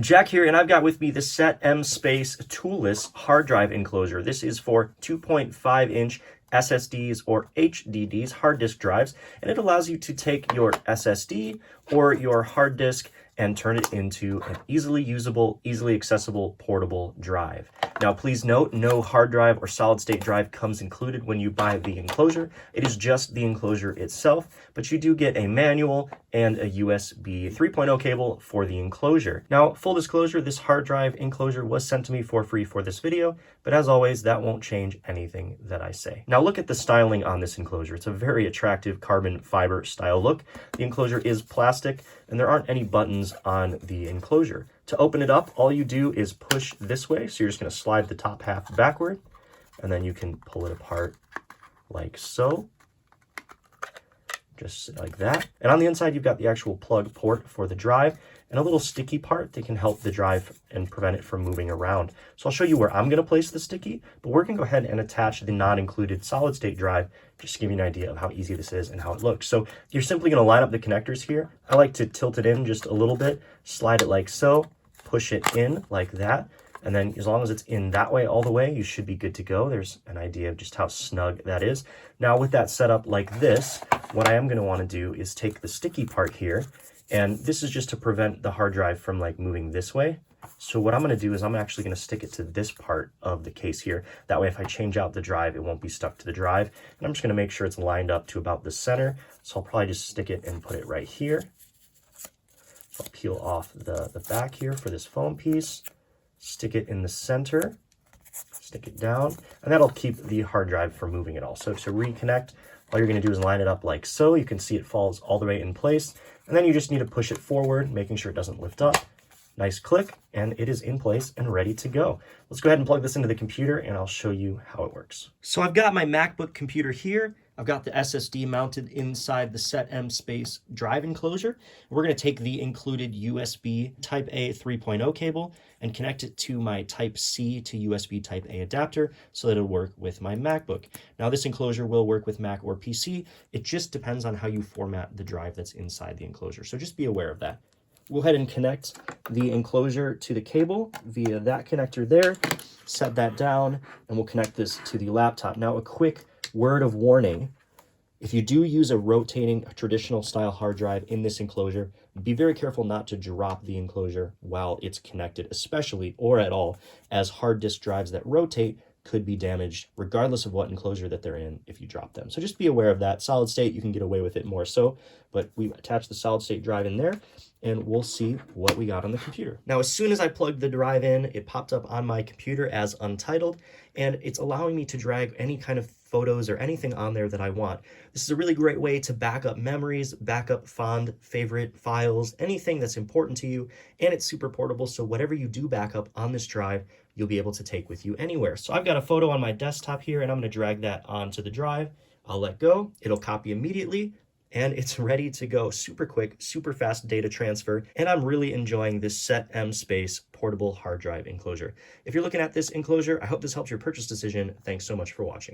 Jack here, and I've got with me the SetMspace toolless hard drive enclosure. This is for 2.5-inch SSDs or HDDs, hard disk drives, and it allows you to take your SSD or your hard disk and turn it into an easily usable, easily accessible portable drive. Now, please note, no hard drive or solid state drive comes included when you buy the enclosure. It is just the enclosure itself, but you do get a manual and a USB 3.0 cable for the enclosure. Now, full disclosure, this hard drive enclosure was sent to me for free for this video, but as always, that won't change anything that I say. Now, look at the styling on this enclosure. It's a very attractive carbon fiber style look. The enclosure is plastic, and there aren't any buttons on the enclosure. To open it up, all you do is push this way. So you're just going to slide the top half backward, and then you can pull it apart like so. Just like that. And on the inside, you've got the actual plug port for the drive and a little sticky part that can help the drive and prevent it from moving around. So I'll show you where I'm going to place the sticky, but we're going to go ahead and attach the non-included solid state drive just to give you an idea of how easy this is and how it looks. So you're simply going to line up the connectors here. I like to tilt it in just a little bit, slide it like so, push it in like that. And then as long as it's in that way all the way, you should be good to go. There's an idea of just how snug that is. Now with that set up like this, what I am going to want to do is take the sticky part here, and this is just to prevent the hard drive from like moving this way. So what I'm going to do is I'm actually going to stick it to this part of the case here. That way if I change out the drive, it won't be stuck to the drive. And I'm just going to make sure it's lined up to about the center. So I'll probably just stick it and put it right here. So I'll peel off the back here for this foam piece. Stick it in the center, stick it down, and that'll keep the hard drive from moving at all. So to reconnect, all you're going to do is line it up like so. You can see it falls all the way in place, and then you just need to push it forward, making sure it doesn't lift up. Nice click, and it is in place and ready to go. Let's go ahead and plug this into the computer, and I'll show you how it works. So I've got my MacBook computer here. I've got the SSD mounted inside the SetMspace drive enclosure. We're going to take the included USB Type A 3.0 cable and connect it to my Type C to USB Type A adapter so that it'll work with my MacBook. Now, this enclosure will work with Mac or PC. It just depends on how you format the drive that's inside the enclosure. So just be aware of that. We'll go ahead and connect the enclosure to the cable via that connector there, set that down, and we'll connect this to the laptop. Now, a quick word of warning: if you do use a rotating traditional style hard drive in this enclosure, be very careful not to drop the enclosure while it's connected, especially or at all, as hard disk drives that rotate could be damaged regardless of what enclosure that they're in if you drop them. So just be aware of that. Solid state, you can get away with it more so, but we've attached the solid state drive in there, and we'll see what we got on the computer. Now, as soon as I plugged the drive in, it popped up on my computer as untitled, and it's allowing me to drag any kind of photos or anything on there that I want. This is a really great way to back up memories, back up fond favorite files, anything that's important to you, and it's super portable, so whatever you do back up on this drive, you'll be able to take with you anywhere. So I've got a photo on my desktop here, and I'm going to drag that onto the drive. I'll let go, it'll copy immediately, and it's ready to go. Super quick, super fast data transfer, and I'm really enjoying this SetMspace portable hard drive enclosure. If you're looking at this enclosure, I hope this helps your purchase decision. Thanks so much for watching.